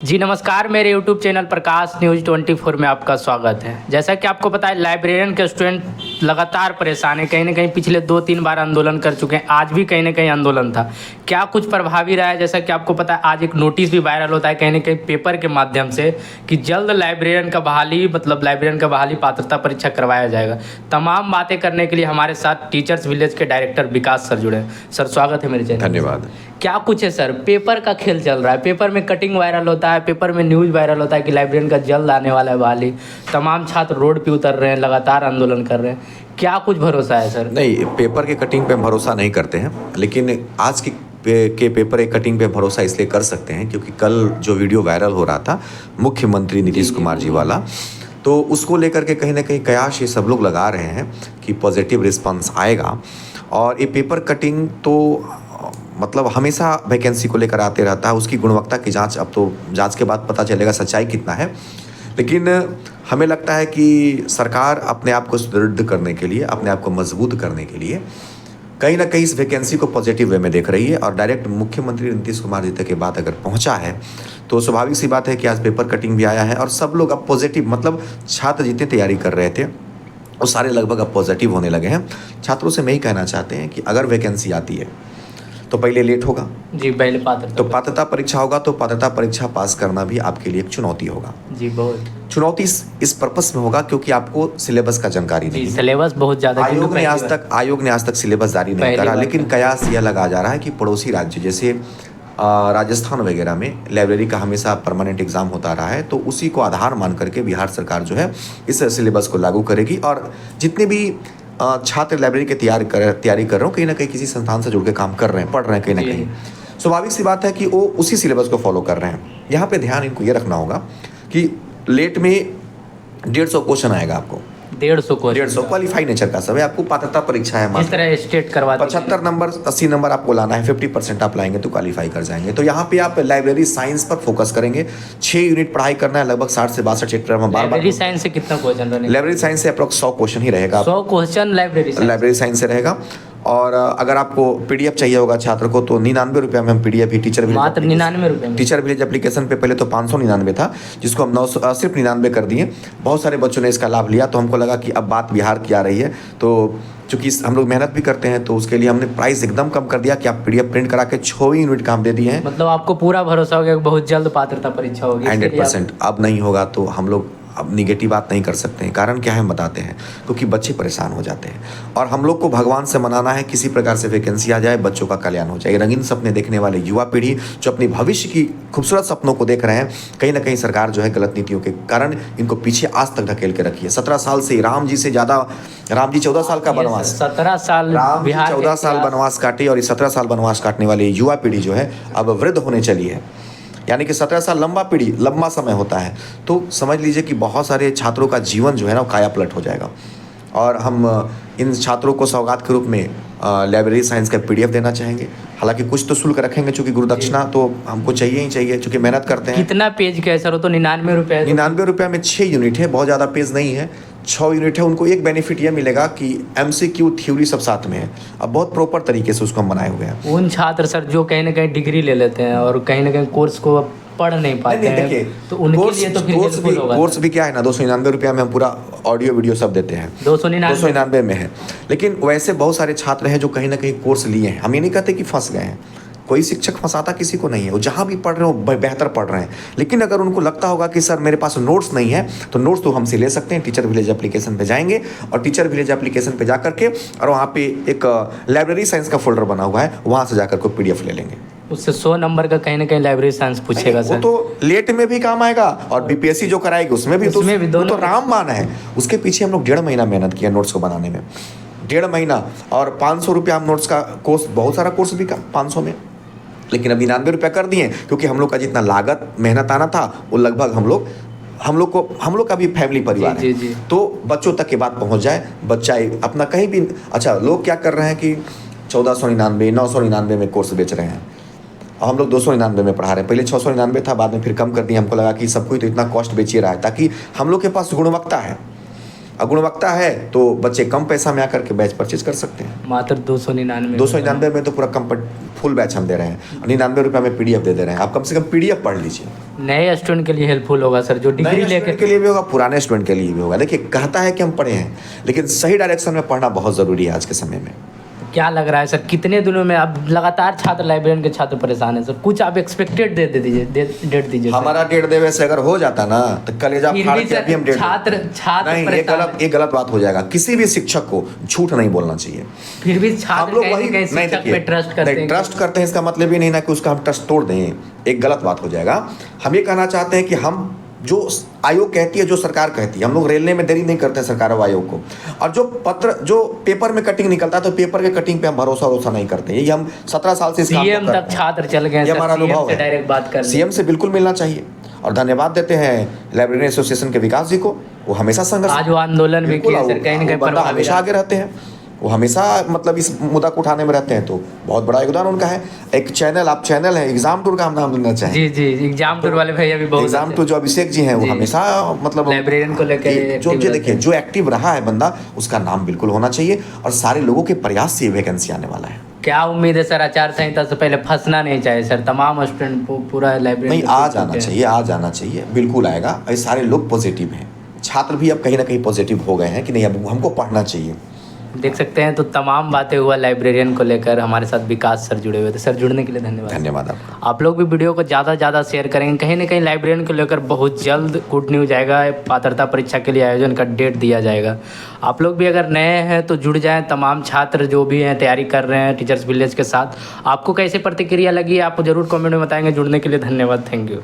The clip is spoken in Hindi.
जी नमस्कार, मेरे YouTube चैनल प्रकाश न्यूज़ 24 में आपका स्वागत है। जैसा कि आपको पता है, लाइब्रेरियन के स्टूडेंट लगातार परेशान हैं। कहीं ना कहीं पिछले 2-3 बार आंदोलन कर चुके हैं। आज भी कहीं ना कहीं आंदोलन था। क्या कुछ प्रभावी रहा है? जैसा कि आपको पता है, आज एक नोटिस भी वायरल होता है कहीं ना कहीं पेपर के माध्यम से कि जल्द लाइब्रेरियन का बहाली पात्रता परीक्षा करवाया जाएगा। तमाम बातें करने के लिए हमारे साथ टीचर्स विलेज के डायरेक्टर विकास सर जुड़े हैं। सर, स्वागत है मेरे चैनल। धन्यवाद। क्या कुछ है सर? पेपर का खेल चल रहा है, पेपर में कटिंग वायरल होता है, पेपर में न्यूज़ वायरल होता है कि लाइब्रेरियन का जल्द आने वाला है बहाली। तमाम छात्र रोड पे उतर रहे हैं, लगातार आंदोलन कर रहे हैं। क्या कुछ भरोसा है सर? नहीं, पेपर के कटिंग पे हम भरोसा नहीं करते हैं, लेकिन आज के पेपर एक कटिंग पे भरोसा इसलिए कर सकते हैं क्योंकि कल जो वीडियो वायरल हो रहा था मुख्यमंत्री नीतीश कुमार जी वाला, तो उसको लेकर के कहीं ना कहीं कयास ये सब लोग लगा रहे हैं कि पॉजिटिव रिस्पॉन्स आएगा। और ये पेपर कटिंग तो मतलब हमेशा वैकेंसी को लेकर आते रहता है। उसकी गुणवत्ता की जांच, अब तो जांच के बाद पता चलेगा सच्चाई कितना है। लेकिन हमें लगता है कि सरकार अपने आप को सुदृढ़ करने के लिए, अपने आप को मजबूत करने के लिए कहीं ना कहीं इस वैकेंसी को पॉजिटिव वे में देख रही है। और डायरेक्ट मुख्यमंत्री नीतीश कुमार जी तक के बात अगर पहुंचा है तो स्वाभाविक सी बात है कि आज पेपर कटिंग भी आया है और सब लोग अब पॉजिटिव, मतलब छात्र जितने तैयारी कर रहे थे वो सारे लगभग अब पॉजिटिव होने लगे हैं। छात्रों से मैं ही कहना चाहते हैं कि अगर वैकेंसी आती है तो पहले लेट होगा जी, पहले पात्रता परीक्षा होगा, तो पात्रता परीक्षा पास करना भी आपके लिए एक चुनौती होगा। जी, बहुत चुनौती इस पर्पस में होगा क्योंकि आपको सिलेबस का जानकारी नहीं है। सिलेबस बहुत ज़्यादा आयोग ने आज तक सिलेबस जारी नहीं करा, लेकिन कयास यह लगा जा रहा है कि पड़ोसी राज्य जैसे राजस्थान वगैरह में लाइब्रेरी का हमेशा परमानेंट एग्जाम होता रहा है, तो उसी को आधार मान करके बिहार सरकार जो है इस सिलेबस को लागू करेगी। और जितने भी छात्र लाइब्रेरी के तैयारी कर रहे हो, कहीं ना कहीं किसी संस्थान से जुड़ के काम कर रहे हैं, पढ़ रहे हैं, कहीं ना कहीं स्वाभाविक सी बात है कि वो उसी सिलेबस को फॉलो कर रहे हैं। यहाँ पे ध्यान इनको ये रखना होगा कि लेट में 150 क्वेश्चन आएगा आपको, 150 क्वालिफाई नेचर का सब है। आपको पात्रता परीक्षा है, जिस तरह स्टेट करवाते 75 नंबर 80 नंबर आपको लाना है, 50% आप लाएंगे तो क्वालिफाई कर जाएंगे। तो यहाँ पे आप लाइब्रेरी साइंस पर फोकस करेंगे। 6 यूनिट पढ़ाई करना है, लगभग 60 से 62 चैप्टर में बार-बार। लाइब्रेरी साइंस से कितना क्वेश्चन रहेगा? लाइब्रेरी साइंस से अप्रोक्स 100 क्वेश्चन ही रहेगा। 100 क्वेश्चन लाइब्रेरी साइंस से रहेगा। और अगर आपको पीडीएफ चाहिए होगा छात्र को तो 99 रुपये में हम पीडीएफ ही टीचर विलेज, मात्र 99 रुपये। टीचर विलेज एप्लीकेशन पे पहले तो 599 था, जिसको हम सिर्फ 99 कर दिए। बहुत सारे बच्चों ने इसका लाभ लिया, तो हमको लगा कि अब बात बिहार की आ रही है, तो चूँकि हम लोग मेहनत भी करते हैं तो उसके लिए हमने प्राइस एकदम कम कर दिया कि आप पीडीएफ प्रिंट करा के 6 यूनिट का हम दे दिए हैं। मतलब आपको पूरा भरोसा हो गया कि बहुत जल्द पात्रता परीक्षा होगी? 100%। अब नहीं होगा तो हम लोग अब निगेटिव बात नहीं कर सकते हैं। कारण क्या है हम बताते हैं, क्योंकि बच्चे परेशान हो जाते हैं और हम लोग को भगवान से मनाना है किसी प्रकार से वैकेंसी आ जाए, बच्चों का कल्याण हो जाए। रंगीन सपने देखने वाले युवा पीढ़ी जो अपने भविष्य की खूबसूरत सपनों को देख रहे हैं, कहीं ना कहीं सरकार जो है गलत नीतियों के कारण इनको पीछे आज तक ढकेल के रखी है। 17 साल से राम जी 14 साल का बनवास, 17 साल राम जी 14 साल बनवास काटे और ये 17 साल बनवास काटने वाली युवा पीढ़ी जो है अब वृद्ध होने चली है। यानी कि 17 साल लंबा समय होता है। तो समझ लीजिए कि बहुत सारे छात्रों का जीवन जो है ना काया पलट हो जाएगा। और हम इन छात्रों को सौगात के रूप में लाइब्रेरी साइंस का पीडीएफ देना चाहेंगे। हालांकि कुछ तो शुल्क रखेंगे, चूँकि गुरुदक्षिणा तो हमको चाहिए ही चाहिए, चूँकि मेहनत करते हैं। कितना पेज का है सर? वो तो 99 रुपये। 99 रुपये में 6 यूनिट है, बहुत ज़्यादा पेज नहीं है, 6 यूनिट है। उनको एक बेनिफिट ये मिलेगा कि एमसीक्यू थ्योरी सब साथ में है। अब बहुत प्रॉपर तरीके से उसको हम बनाए हुए हैं। उन छात्र सर जो कहीं ना कहीं डिग्री ले लेते हैं और कहीं ना कहीं कोर्स को पढ़ नहीं पाते हैं, तो उनके लिए तो फिर हेल्पफुल होगा। कोर्स भी क्या है ना, 299 रुपया में हम पूरा ऑडियो वीडियो सब देते हैं। 299 में है। लेकिन वैसे बहुत सारे छात्र हैं जो कहीं ना कहीं कोर्स लिए हैं। हम ये नहीं कहते कि फंस गए हैं, कोई शिक्षक फंसाता किसी को नहीं है। वो जहाँ भी पढ़ रहे हो बेहतर पढ़ रहे हैं। लेकिन अगर उनको लगता होगा कि सर मेरे पास नोट्स नहीं है, तो नोट्स तो हमसे ले सकते हैं। टीचर विलेज एप्लीकेशन पे जाएंगे और टीचर विलेज एप्लीकेशन पे जा करके और वहाँ पे एक लाइब्रेरी साइंस का फोल्डर बना हुआ है, वहाँ से जाकर को पीडीएफ ले लेंगे। उससे 100 नंबर का कहीं ना कहीं लाइब्रेरी साइंस पूछेगा सर। वो तो लेट में भी काम आएगा और बीपीएससी जो कराएगी उसमें भी तो रामबाण है। उसके पीछे हम लोग 1.5 महीना मेहनत किया नोट्स को बनाने में, 1.5 महीना। और 500 रुपया हम नोट्स का कोर्स, बहुत सारा कोर्स भी का 500 में, लेकिन अब 99 रुपया कर दिए क्योंकि हम लोग का जितना लागत मेहनत आना था वो लगभग हम लोग का भी फैमिली परिवार है। तो बच्चों तक की बात पहुंच जाए, बच्चा अपना कहीं भी। अच्छा, लोग क्या कर रहे हैं कि 1499 999 में कोर्स बेच रहे हैं। हम लोग 299 में पढ़ा रहे हैं। पहले 699 था, बाद में फिर कम कर दिया। हमको लगा कि सबको तो इतना कॉस्ट बेचिए रहा है, ताकि हम लोग के पास गुणवत्ता है। गुणवत्ता है तो बच्चे कम पैसा में आकर के बैच परचेज कर सकते हैं। मात्र 299 299 में तो पूरा फुल बैच हम दे रहे हैं, 99 रुपये में PDF दे रहे हैं। आप कम से कम PDF पढ़ लीजिए। नए स्टूडेंट के लिए हेल्पफुल होगा सर, जो डिग्री नए लेके स्टूडेंट के लिए भी होगा, पुराने स्टूडेंट के लिए भी होगा। देखिए कहता है कि हम पढ़े हैं, लेकिन सही डायरेक्शन में पढ़ना बहुत ज़रूरी है आज के समय में। क्या लग रहा है सर, कितने दिनों में अब लगातार छात्र लाइब्रेरियन के छात्र परेशान हैं सर, कुछ आप एक्सपेक्टेड डेट दीजिए। हमारा डेट देवे से अगर हो जाता ना तो कलेजा फिर फाड़ भी के सर अभी हम डेट छात्र नहीं, ये गलत बात हो जाएगा। किसी भी शिक्षक को झूठ नहीं बोलना चाहिए। फिर भी हम छात्र लोग कहीं वही ना कहीं नहीं शिक्षक पे ट्रस्ट करते हैं। ट्रस्ट करते हैं इसका मतलब ये नहीं ना कि उसका हम ट्रस्ट तोड़ दें, एक गलत बात हो जाएगा। हम ये कहना चाहते हैं कि हम जो आयोग कहती है, जो सरकार कहती है, हम लोग रेलने में देरी नहीं करते हैं सरकार और आयोग को। और जो पेपर में कटिंग निकलता है तो पेपर के कटिंग पे हम भरोसा नहीं करते। ये हम 17 साल से इस काम को सीएम कर तक रहे हैं। छात्र चल गए ये हमारा अनुभव है। डायरेक्ट बात कर सीएम से बिल्कुल मिलना चाहिए और धन्यवाद देते हैं लाइब्रेरी एसोसिएशन के विकास जी को। वो हमेशा संघर्ष, आज वो आंदोलन भी किया सर, कहीं ना कहीं बंदा हमेशा आगे रहते हैं। वो हमेशा मतलब इस मुद्दा को उठाने में रहते हैं, तो बहुत बड़ा योगदान उनका है। एक चैनल है एग्जाम टूर का, हम नाम देना चाहें। जी एग्जाम टूर वाले भैया भी बहुत एग्जाम टूर जो अभिषेक जी हैं वो हमेशा मतलब लाइब्रेरियन को लेकर जो देखिए जो एक्टिव रहा है बंदा, उसका नाम बिल्कुल होना चाहिए और सारे लोगों के प्रयास से ये वैकेंसी आने वाला है। क्या उम्मीद है सर, आचार संहिता से पहले फंसना नहीं चाहिए सर, तमाम स्टूडेंट पूरा लाइब्रेरी नहीं, आ जाना चाहिए, बिल्कुल आएगा। ये सारे लोग पॉजिटिव हैं, छात्र भी अब कहीं ना कहीं पॉजिटिव हो गए हैं कि नहीं अब हमको पढ़ना चाहिए। देख सकते हैं। तो तमाम बातें हुआ लाइब्रेरियन को लेकर। हमारे साथ विकास सर जुड़े हुए थे। सर जुड़ने के लिए धन्यवाद। धन्यवाद आपका। आप लोग भी वीडियो को ज़्यादा से ज़्यादा शेयर करेंगे। कहीं ना कहीं लाइब्रेरियन को लेकर बहुत जल्द गुड न्यूज़ आएगा। पात्रता परीक्षा के लिए आयोजन का डेट दिया जाएगा। आप लोग भी अगर नए हैं तो जुड़ जाएं। तमाम छात्र जो भी हैं तैयारी कर रहे हैं टीचर्स विलेज के साथ। आपको कैसे प्रतिक्रिया लगी आप ज़रूर कमेंट में बताएंगे। जुड़ने के लिए धन्यवाद। Thank you.